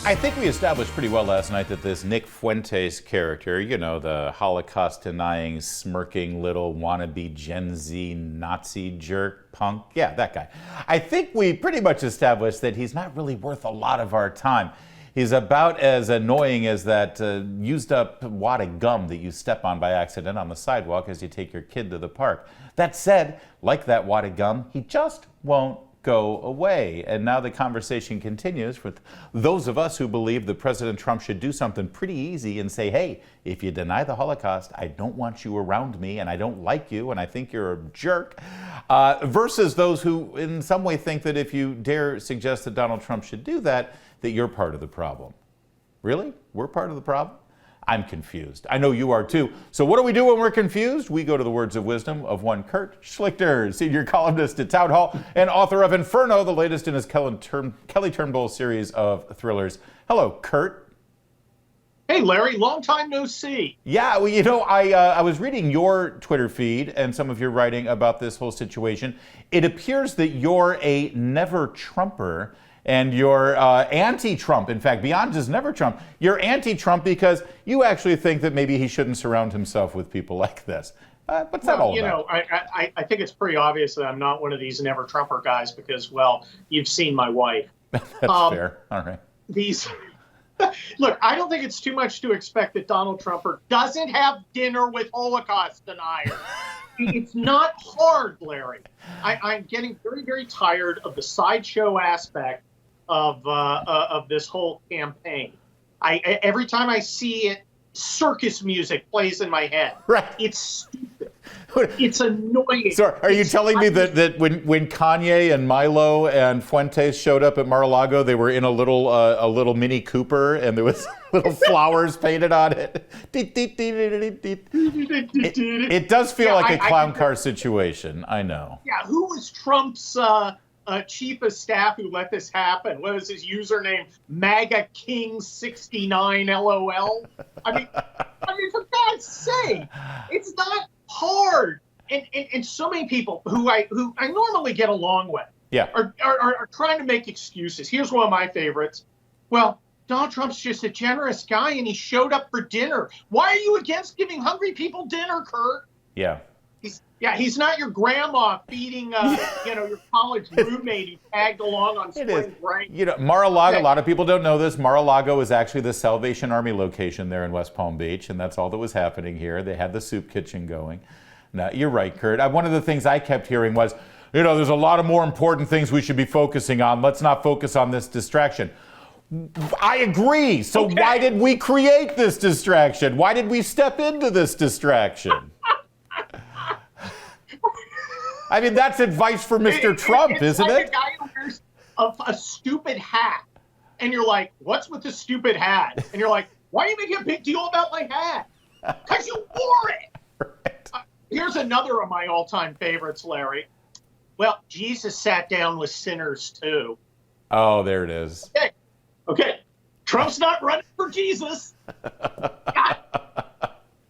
I think we established pretty well last night that this Nick Fuentes character, you know, the Holocaust-denying, smirking little wannabe Gen Z Nazi jerk punk, yeah, that guy. I think we pretty much established that he's not really worth a lot of our time. He's about as annoying as that used up wad of gum that you step on by accident on the sidewalk as you take your kid to the park. That said, like that wad of gum, he just won't go away. And now the conversation continues with those of us who believe that President Trump should do something pretty easy and say, hey, if you deny the Holocaust, I don't want you around me and I don't like you and I think you're a jerk, versus those who in some way think that if you dare suggest that Donald Trump should do that, that you're part of the problem. Really? We're part of the problem? I'm confused. I know you are too. So what do we do when we're confused? We go to the words of wisdom of one Kurt Schlichter, senior columnist at Town Hall and author of Inferno, the latest in his Kelly Turnbull series of thrillers. Hello, Kurt. Hey, Larry, long time no see. Yeah, well, you know, I was reading your Twitter feed and some of your writing about this whole situation. It appears that you're a never-Trumper. And you're anti-Trump, in fact, beyond just never Trump. You're anti-Trump because you actually think that maybe he shouldn't surround himself with people like this. What's that all about? You know, I think it's pretty obvious that I'm not one of these never Trumper guys because, well, you've seen my wife. That's fair. All right. Look, I don't think it's too much to expect that Donald Trump doesn't have dinner with Holocaust deniers. It's not hard, Larry. I'm getting very, very tired of the sideshow aspect of this whole campaign. Every time I see it, circus music plays in my head. Right. It's stupid. It's annoying. So are you telling me that when Kanye and Milo and Fuentes showed up at Mar-a-Lago, they were in a little Mini Cooper and there was little flowers painted on it? It does feel like a clown car situation. I know. Yeah, who was Trump's chief of staff who let this happen? What was his username? MAGA King 69 LOL. I mean, for God's sake, it's not hard. And so many people who I normally get along with, yeah, are trying to make excuses. Here's one of my favorites. Well, Donald Trump's just a generous guy, and he showed up for dinner. Why are you against giving hungry people dinner, Kurt? Yeah. He's not your grandma feeding, your college roommate who tagged along on spring break. You know, Mar-a-Lago, a lot of people don't know this. Mar-a-Lago is actually the Salvation Army location there in West Palm Beach, and that's all that was happening here. They had the soup kitchen going. Now, you're right, Kurt. One of the things I kept hearing was, you know, there's a lot of more important things we should be focusing on. Let's not focus on this distraction. I agree. So Why did we create this distraction? Why did we step into this distraction? I mean, that's advice for Mr. Trump, isn't like it? A guy who wears a stupid hat, and you're like, what's with the stupid hat? And you're like, why are you making a big deal about my hat? Because you wore it. Right. Here's another of my all-time favorites, Larry. Well, Jesus sat down with sinners, too. Oh, there it is. Okay. Trump's not running for Jesus.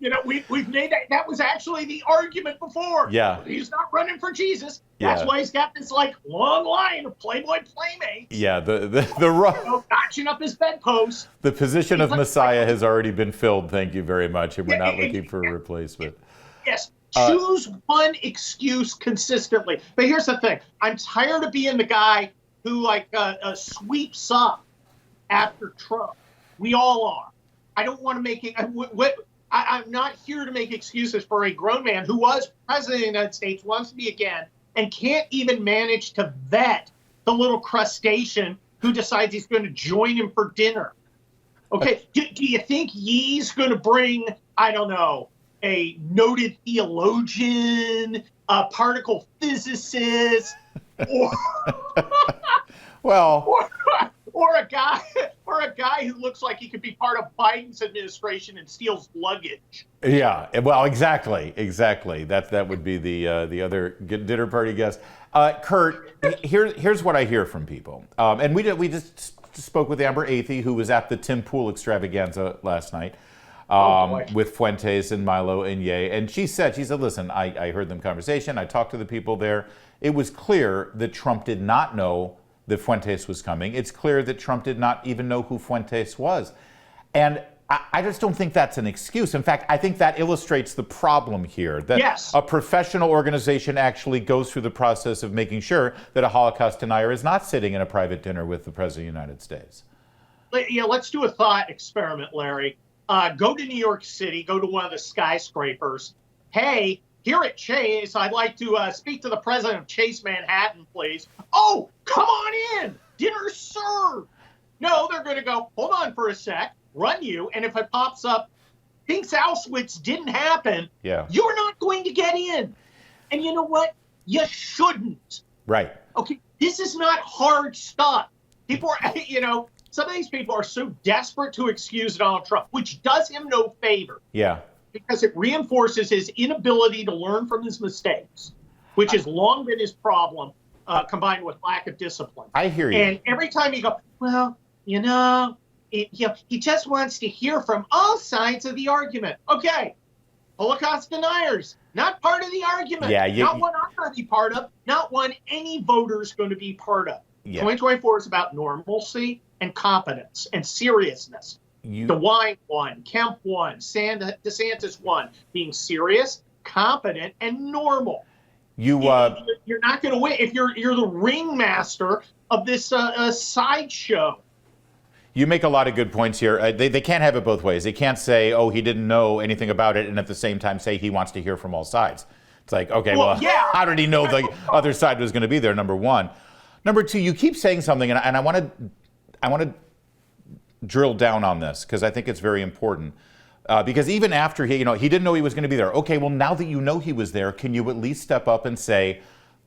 You know, we've made that was actually the argument before. Yeah. He's not running for Jesus. That's why he's got this long line of Playboy playmates. Yeah, notching up his bedpost. The position of Messiah has already been filled, thank you very much, and we're not looking for a replacement. Yes. Choose one excuse consistently. But here's the thing. I'm tired of being the guy who sweeps up after Trump. We all are. I don't want to make it. I'm not here to make excuses for a grown man who was president of the United States, wants to be again, and can't even manage to vet the little crustacean who decides he's going to join him for dinner. Okay, do you think Yee's going to bring, I don't know, a noted theologian, a particle physicist, or or a guy who looks like he could be part of Biden's administration and steals luggage? Yeah, well, exactly. That would be the other dinner party guest. Kurt, here's what I hear from people, and we just spoke with Amber Athey, who was at the Tim Pool extravaganza last night. With Fuentes and Milo and Ye. And she said, listen, I heard them conversation. I talked to the people there. It was clear that Trump did not know that Fuentes was coming. It's clear that Trump did not even know who Fuentes was. And I just don't think that's an excuse. In fact, I think that illustrates the problem here, that Yes. a professional organization actually goes through the process of making sure that a Holocaust denier is not sitting in a private dinner with the President of the United States. Yeah, let's do a thought experiment, Larry. Go to New York City, go to one of the skyscrapers. Hey, here at Chase, I'd like to speak to the president of Chase Manhattan, please. Oh, come on in. Dinner's served. No, they're going to go, hold on for a sec, run you, and if it pops up, thinks Auschwitz didn't happen, you're not going to get in. And you know what? You shouldn't. Right. Okay, this is not hard stuff. People are, some of these people are so desperate to excuse Donald Trump, which does him no favor. Yeah. Because it reinforces his inability to learn from his mistakes, which has long been his problem, combined with lack of discipline. I hear you. And every time you go, well, he just wants to hear from all sides of the argument. Okay, Holocaust deniers, not part of the argument. Yeah, not one I'm going to be part of, not one any voter's going to be part of. Yeah. 2024 is about normalcy and competence and seriousness. DeWine won, Kemp won, DeSantis won. Being serious, competent, and normal. You're not going to win if you're the ringmaster of this sideshow. You make a lot of good points here. They can't have it both ways. They can't say, oh, he didn't know anything about it, and at the same time say he wants to hear from all sides. It's like, okay, well how did he know the other side was going to be there, number one? Number two, you keep saying something, and I want to drill down on this because I think it's very important. Because even after he didn't know he was going to be there. Okay, well, now that you know he was there, can you at least step up and say,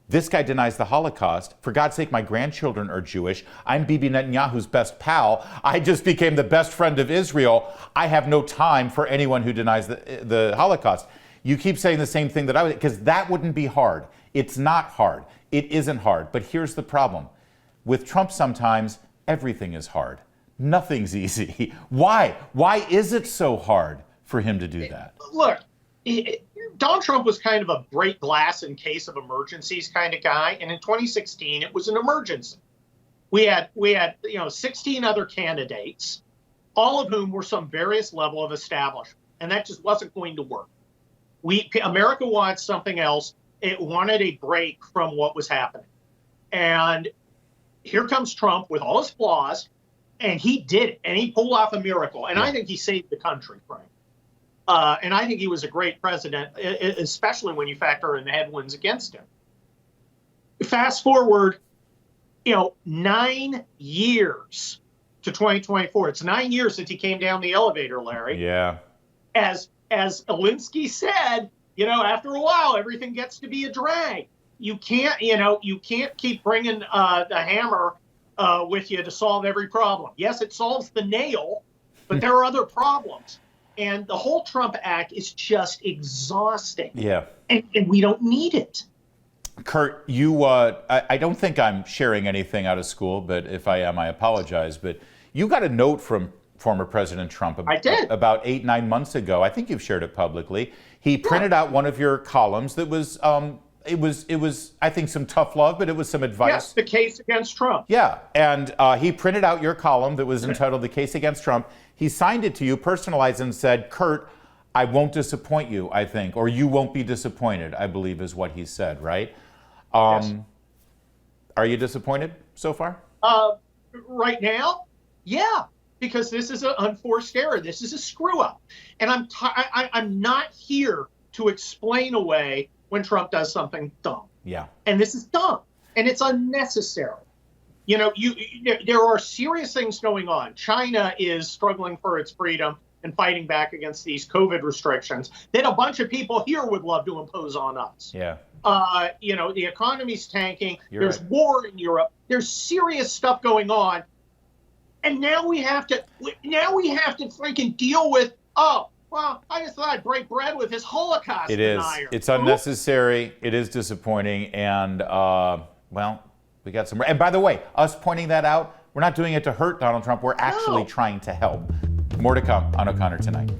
this guy denies the Holocaust. For God's sake, my grandchildren are Jewish. I'm Bibi Netanyahu's best pal. I just became the best friend of Israel. I have no time for anyone who denies the Holocaust. You keep saying the same thing that I would, because that wouldn't be hard. It's not hard. It isn't hard. But here's the problem. With Trump, sometimes everything is hard. Nothing's easy. Why? Why is it so hard for him to do that? Look, Donald Trump was kind of a break glass in case of emergencies kind of guy. And in 2016, it was an emergency. We had 16 other candidates, all of whom were some various level of establishment. And that just wasn't going to work. America wanted something else. It wanted a break from what was happening. And here comes Trump with all his flaws. And he did it, and he pulled off a miracle. And I think he saved the country, Frank. And I think he was a great president, especially when you factor in the headwinds against him. Fast forward, 9 years to 2024. It's 9 years since he came down the elevator, Larry. Yeah. As Alinsky said, after a while, everything gets to be a drag. You can't keep bringing the hammer with you to solve every problem. Yes, it solves the nail, but there are other problems. And the whole Trump Act is just exhausting. Yeah. And we don't need it. Kurt, I don't think I'm sharing anything out of school, but if I am, I apologize. But you got a note from former President Trump about 8-9 months ago. I think you've shared it publicly. He printed out one of your columns that was it was, I think, some tough love, but it was some advice. Yes, the case against Trump. Yeah, and he printed out your column that was entitled The Case Against Trump. He signed it to you, personalized, and said, Kurt, I won't disappoint you, I think, or you won't be disappointed, I believe is what he said, right? Yes. Are you disappointed so far? Right now? Yeah, because this is an unforced error. This is a screw up. And I'm not here to explain away when Trump does something dumb. Yeah. And this is dumb. And it's unnecessary. There are serious things going on. China is struggling for its freedom and fighting back against these COVID restrictions that a bunch of people here would love to impose on us. Yeah. The economy's tanking. There's right. War in Europe. There's serious stuff going on. And now we have to freaking deal with, well, I just thought I'd break bread with his Holocaust denier. It's unnecessary. It is disappointing. And, we got some. And by the way, us pointing that out, we're not doing it to hurt Donald Trump. We're actually trying to help. More to come on O'Connor Tonight.